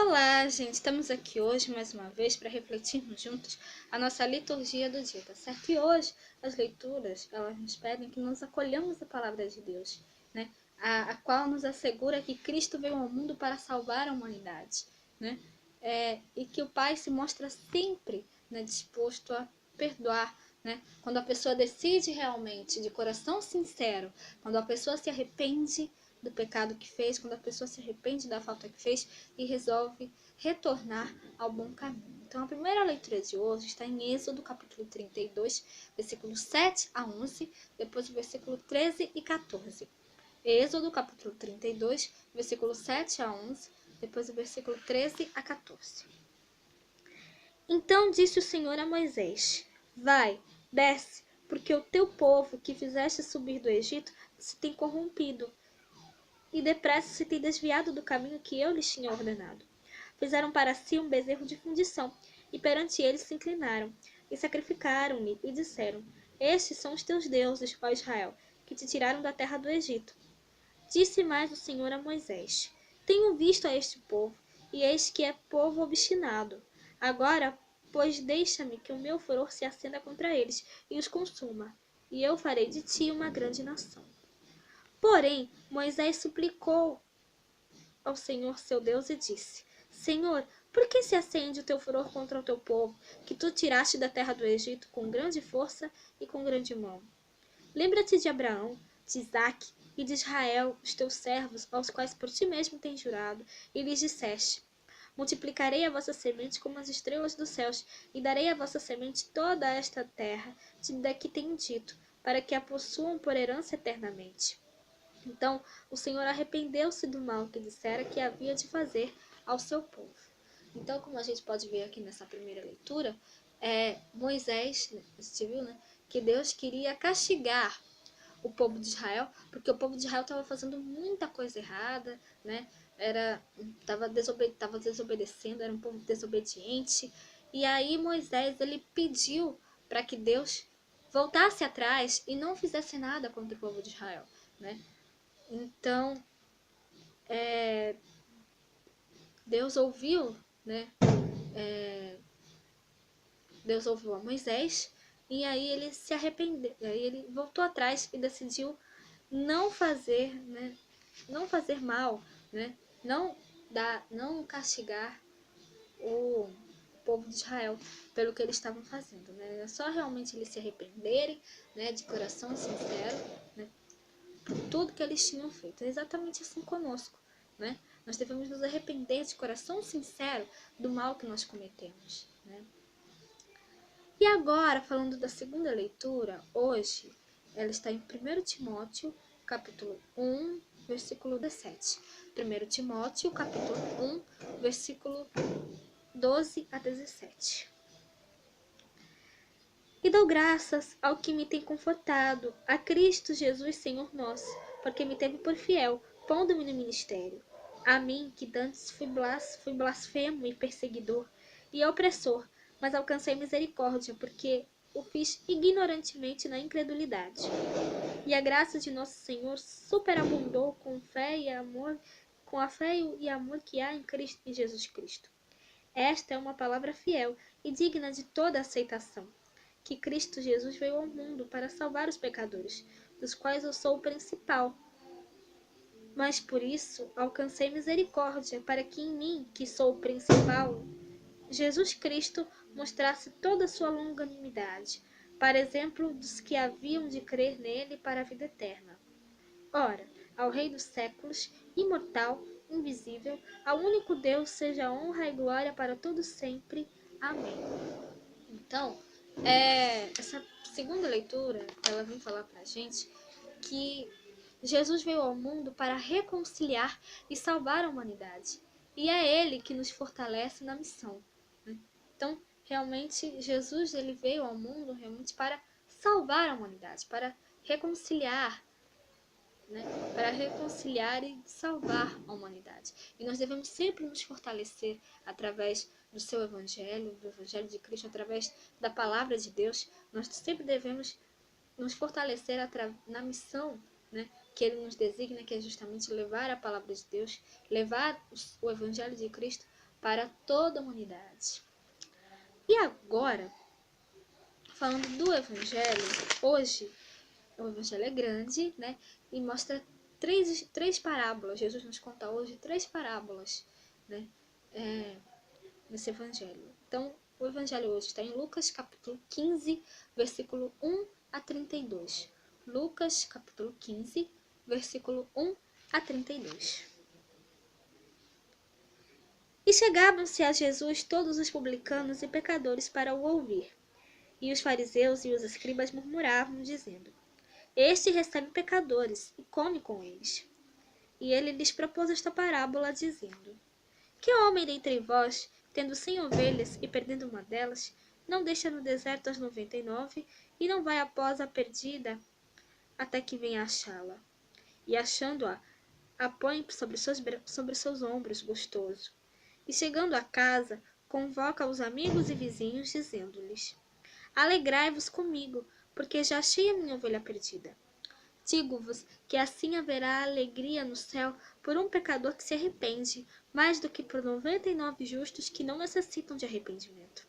Olá, gente! Estamos aqui hoje mais uma vez para refletirmos juntos a nossa liturgia do dia, tá certo? E hoje as leituras, elas nos pedem que nós acolhamos a palavra de Deus, né? A qual nos assegura que Cristo veio ao mundo para salvar a humanidade, né? E que o Pai se mostra sempre, né, disposto a perdoar, né? Quando a pessoa decide realmente, de coração sincero, quando a pessoa se arrepende do pecado que fez, quando a pessoa se arrepende da falta que fez e resolve retornar ao bom caminho. Então, a primeira leitura de hoje está em Êxodo, capítulo 32, versículos 7 a 11, depois o versículo 13 e 14. Êxodo, capítulo 32, versículo 7 a 11, depois o versículo 13 a 14. Então disse o Senhor a Moisés: Vai, desce, porque o teu povo que fizeste subir do Egito se tem corrompido, e depressa se tem desviado do caminho que eu lhes tinha ordenado. Fizeram para si um bezerro de fundição, e perante ele se inclinaram, e sacrificaram-lhe, e disseram: Estes são os teus deuses, ó Israel, que te tiraram da terra do Egito. Disse mais o Senhor a Moisés: Tenho visto a este povo, e eis que é povo obstinado. Agora, pois, deixa-me que o meu furor se acenda contra eles, e os consuma, e eu farei de ti uma grande nação. Porém, Moisés suplicou ao Senhor seu Deus e disse: Senhor, por que se acende o teu furor contra o teu povo, que tu tiraste da terra do Egito com grande força e com grande mão? Lembra-te de Abraão, de Isaque e de Israel, os teus servos, aos quais por ti mesmo tens jurado, e lhes disseste: Multiplicarei a vossa semente como as estrelas dos céus, e darei à vossa semente toda esta terra, de daqui tenho dito, para que a possuam por herança eternamente. Então o Senhor arrependeu-se do mal que dissera que havia de fazer ao seu povo. Então, como a gente pode ver aqui nessa primeira leitura, Moisés, a gente viu, né, que Deus queria castigar o povo de Israel, porque o povo de Israel estava fazendo muita coisa errada, né? Estava desobedecendo, era um povo desobediente. E aí Moisés, ele pediu para que Deus voltasse atrás e não fizesse nada contra o povo de Israel, né? Então, Deus ouviu, né? Deus ouviu a Moisés e aí ele se arrependeu, aí ele voltou atrás e decidiu não fazer, né? Não fazer mal, né? Não castigar o povo de Israel pelo que eles estavam fazendo, né? É só realmente eles se arrependerem, né? De coração sincero, né? Por tudo que eles tinham feito. É exatamente assim conosco, né? Nós devemos nos arrepender de coração sincero do mal que nós cometemos, né? E agora, falando da segunda leitura, hoje, ela está em 1 Timóteo, capítulo 1, versículo 17. 1 Timóteo, capítulo 1, versículo 12 a 17. E dou graças ao que me tem confortado, a Cristo Jesus Senhor nosso, porque me teve por fiel, pondo-me no ministério. A mim, que dantes fui blasfemo e perseguidor, e opressor, mas alcancei misericórdia, porque o fiz ignorantemente na incredulidade. E a graça de nosso Senhor superabundou com fé e amor, com a fé e amor que há em Jesus Cristo. Esta é uma palavra fiel e digna de toda aceitação, que Cristo Jesus veio ao mundo para salvar os pecadores, dos quais eu sou o principal. Mas por isso alcancei misericórdia, para que em mim, que sou o principal, Jesus Cristo mostrasse toda a sua longanimidade, para exemplo dos que haviam de crer nele para a vida eterna. Ora, ao Rei dos séculos, imortal, invisível, ao único Deus, seja honra e glória para todos sempre. Amém. Então, essa segunda leitura, ela vem falar pra gente que Jesus veio ao mundo para reconciliar e salvar a humanidade. E é Ele que nos fortalece na missão, né? Então, realmente, Jesus ele veio ao mundo realmente para salvar a humanidade, para reconciliar, né? Para reconciliar e salvar a humanidade. E nós devemos sempre nos fortalecer através do seu evangelho, do evangelho de Cristo, através da palavra de Deus. Nós sempre devemos nos fortalecer na missão, né, que ele nos designa, que é justamente levar a palavra de Deus, levar o evangelho de Cristo para toda a humanidade. E agora, falando do Evangelho, hoje o Evangelho é grande, né? E mostra três parábolas. Jesus nos conta hoje 3 parábolas, né? Nesse Evangelho. Então, o Evangelho hoje está em Lucas, capítulo 15, versículo 1 a 32. Lucas, capítulo 15, versículo 1 a 32. E chegavam-se a Jesus todos os publicanos e pecadores para o ouvir. E os fariseus e os escribas murmuravam, dizendo: Este recebe pecadores e come com eles. E ele lhes propôs esta parábola, dizendo: Que homem dentre vós, tendo 100 ovelhas e perdendo uma delas, não deixa no deserto as 99 e não vai após a perdida até que venha achá-la? E achando-a, a põe sobre seus ombros gostoso. E chegando a casa, convoca os amigos e vizinhos, dizendo-lhes: Alegrai-vos comigo, porque já achei a minha ovelha perdida. Digo-vos que assim haverá alegria no céu por um pecador que se arrepende, mais do que por 99 justos que não necessitam de arrependimento.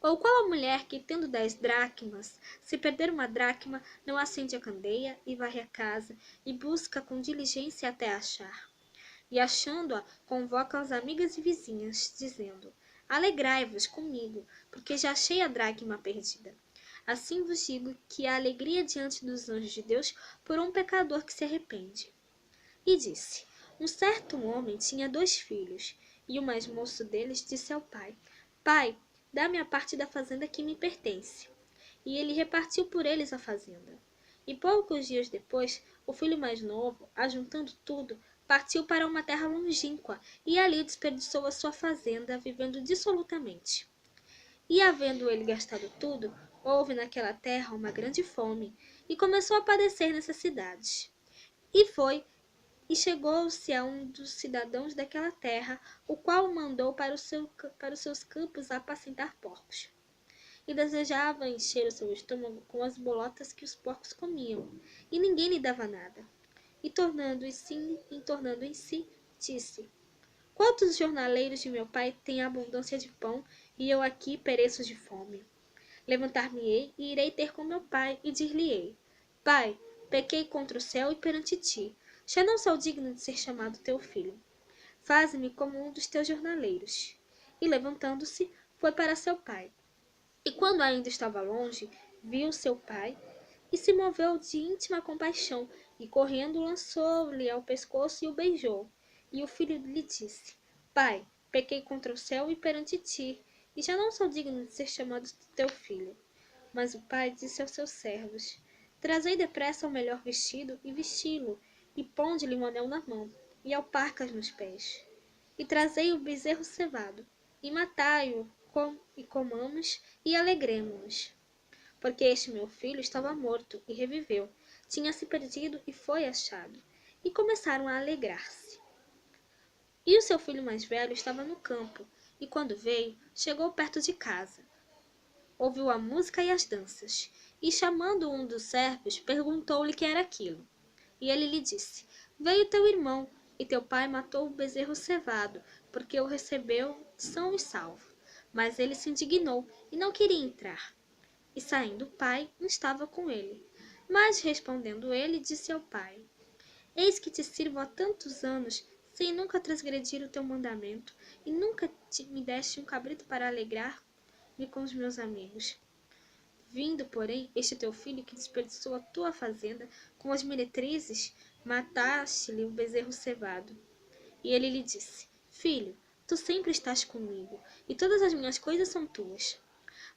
Ou qual a mulher que, tendo 10 dracmas, se perder uma dracma, não acende a candeia e varre a casa e busca com diligência até achar? E achando-a, convoca as amigas e vizinhas, dizendo: Alegrai-vos comigo, porque já achei a dracma perdida. Assim vos digo que há alegria diante dos anjos de Deus por um pecador que se arrepende. E disse: Um certo homem tinha 2 filhos, e o mais moço deles disse ao pai: Pai, dá-me a parte da fazenda que me pertence. E ele repartiu por eles a fazenda. E poucos dias depois, o filho mais novo, ajuntando tudo, partiu para uma terra longínqua, e ali desperdiçou a sua fazenda, vivendo dissolutamente. E havendo ele gastado tudo, houve naquela terra uma grande fome, e começou a padecer necessidades. E foi, e chegou-se a um dos cidadãos daquela terra, o qual o mandou para os seus campos a apacentar porcos. E desejava encher o seu estômago com as bolotas que os porcos comiam, e ninguém lhe dava nada. E tornando em si, disse: Quantos jornaleiros de meu pai têm abundância de pão, e eu aqui pereço de fome? Levantar-me-ei e irei ter com meu pai, e dir-lhe-ei: Pai, pequei contra o céu e perante ti. Já não sou digno de ser chamado teu filho. Faze-me como um dos teus jornaleiros. E levantando-se, foi para seu pai. E quando ainda estava longe, viu seu pai e se moveu de íntima compaixão, e correndo lançou-lhe ao pescoço e o beijou. E o filho lhe disse: Pai, pequei contra o céu e perante ti, e já não sou digno de ser chamado teu filho. Mas o pai disse aos seus servos: Trazei depressa o melhor vestido e vesti-lo, e ponde-lhe um anel na mão, e alparcas nos pés. E trazei o bezerro cevado, e matai-o, e comamos, e alegremo-nos. Porque este meu filho estava morto e reviveu, tinha se perdido e foi achado. E começaram a alegrar-se. E o seu filho mais velho estava no campo, e quando veio, chegou perto de casa. Ouviu a música e as danças, e chamando um dos servos, perguntou-lhe que era aquilo. E ele lhe disse: Veio teu irmão, e teu pai matou o bezerro cevado, porque o recebeu são e salvo. Mas ele se indignou e não queria entrar. E saindo o pai, não estava com ele. Mas respondendo ele, disse ao pai: Eis que te sirvo há tantos anos, sem nunca transgredir o teu mandamento, e nunca me deste um cabrito para alegrar-me com os meus amigos. Vindo, porém, este teu filho que desperdiçou a tua fazenda com as meretrizes, mataste-lhe o bezerro cevado. E ele lhe disse: Filho, tu sempre estás comigo, e todas as minhas coisas são tuas.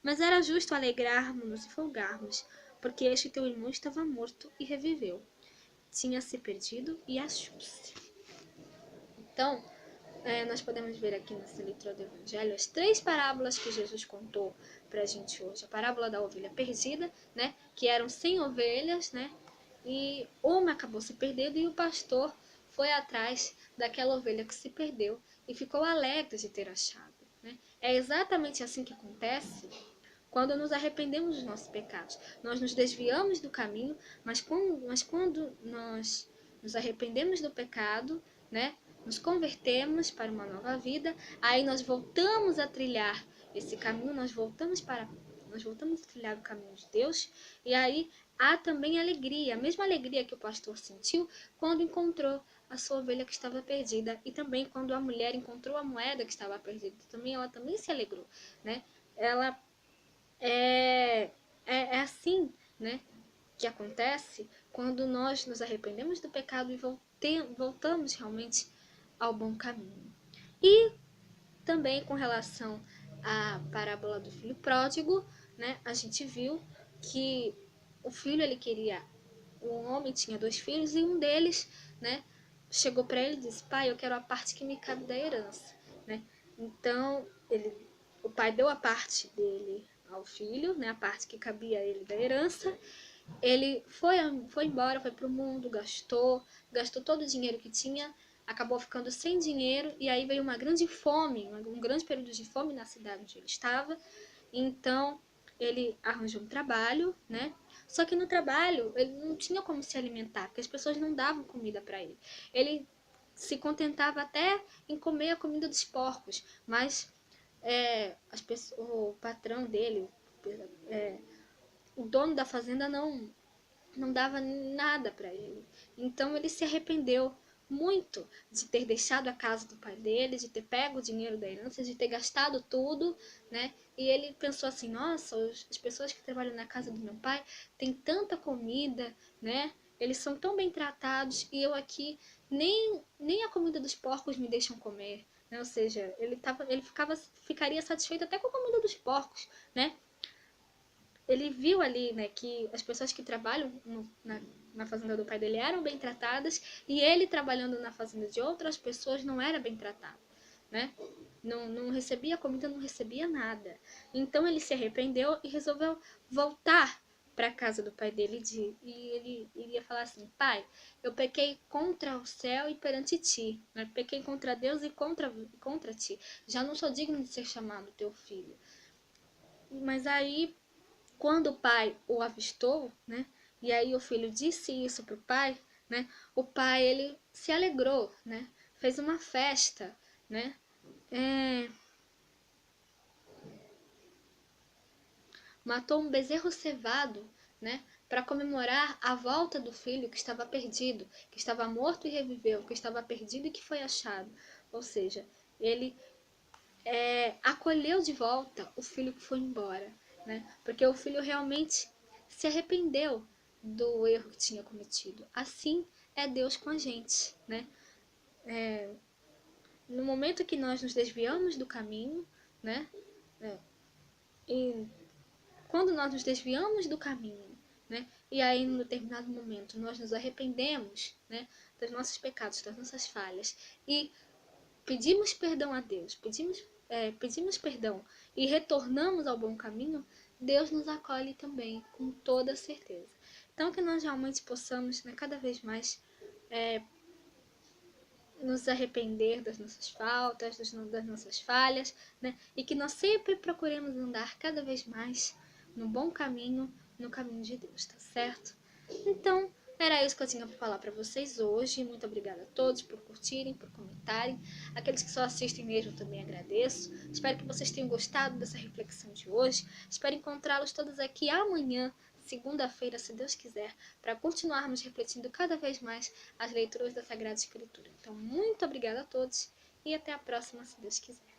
Mas era justo alegrarmos-nos e folgarmos, porque este teu irmão estava morto e reviveu. Tinha-se perdido e achou-se. Então, nós podemos ver aqui nessa leitura do Evangelho as 3 parábolas que Jesus contou para a gente hoje. A parábola da ovelha perdida, né, que eram 100 ovelhas, né, e uma acabou se perdendo e o pastor foi atrás daquela ovelha que se perdeu e ficou alegre de ter achado. Né? É exatamente assim que acontece quando nos arrependemos dos nossos pecados. Nós nos desviamos do caminho, mas quando nós nos arrependemos do pecado, né, nos convertemos para uma nova vida, aí nós voltamos a trilhar esse caminho, nós voltamos a trilhar o caminho de Deus, e aí há também alegria, a mesma alegria que o pastor sentiu quando encontrou a sua ovelha que estava perdida, e também quando a mulher encontrou a moeda que estava perdida, ela também se alegrou, né? Ela é assim, né, que acontece quando nós nos arrependemos do pecado e voltamos realmente ao bom caminho. E também com relação à parábola do filho pródigo, né, a gente viu que o filho, ele queria, o homem tinha 2 filhos e um deles, né, chegou para ele e disse: pai, eu quero a parte que me cabe da herança, né? Então o pai deu a parte dele ao filho, né, a parte que cabia a ele da herança. Ele foi embora, foi pro mundo, gastou todo o dinheiro que tinha, acabou ficando sem dinheiro, e aí veio uma grande fome, um grande período de fome na cidade onde ele estava. Então ele arranjou um trabalho, né? Só que no trabalho ele não tinha como se alimentar, porque as pessoas não davam comida para ele. Ele se contentava até em comer a comida dos porcos, mas o patrão dele, o dono da fazenda, não dava nada para ele. Então ele se arrependeu muito de ter deixado a casa do pai dele, de ter pego o dinheiro da herança, de ter gastado tudo, né? E ele pensou assim: nossa, as pessoas que trabalham na casa do meu pai têm tanta comida, né? Eles são tão bem tratados e eu aqui nem a comida dos porcos me deixam comer, né? Ou seja, ele ficaria satisfeito até com a comida dos porcos, né? Ele viu ali, né, que as pessoas que trabalham na fazenda do pai dele eram bem tratadas, e ele trabalhando na fazenda de outras pessoas não era bem tratado, né? Não recebia comida, não recebia nada. Então ele se arrependeu e resolveu voltar para a casa do pai dele, e ele iria falar assim: pai, eu pequei contra o céu e perante ti, né? Pequei contra Deus e contra ti, já não sou digno de ser chamado teu filho. Mas aí, quando o pai o avistou, né? E aí o filho disse isso pro pai, né? O pai, ele se alegrou, né? Fez uma festa, né? Matou um bezerro cevado, né? Para comemorar a volta do filho que estava perdido, que estava morto e reviveu, que estava perdido e que foi achado. Ou seja, ele acolheu de volta o filho que foi embora, né? Porque o filho realmente se arrependeu do erro que tinha cometido. Assim é Deus com a gente, né? No momento que nós nos desviamos do caminho, né? E quando nós nos desviamos do caminho, né? E aí, em determinado momento, nós nos arrependemos, né, dos nossos pecados, das nossas falhas, e pedimos perdão a Deus, pedimos perdão e retornamos ao bom caminho, Deus nos acolhe também, com toda certeza. Então, que nós realmente possamos, né, cada vez mais nos arrepender das nossas faltas, das nossas falhas, né, e que nós sempre procuremos andar cada vez mais no bom caminho, no caminho de Deus, tá certo? Então, era isso que eu tinha para falar para vocês hoje. Muito obrigada a todos por curtirem, por comentarem. Aqueles que só assistem mesmo também agradeço. Espero que vocês tenham gostado dessa reflexão de hoje. Espero encontrá-los todos aqui amanhã, segunda-feira, se Deus quiser, para continuarmos refletindo cada vez mais as leituras da Sagrada Escritura. Então, muito obrigada a todos e até a próxima, se Deus quiser.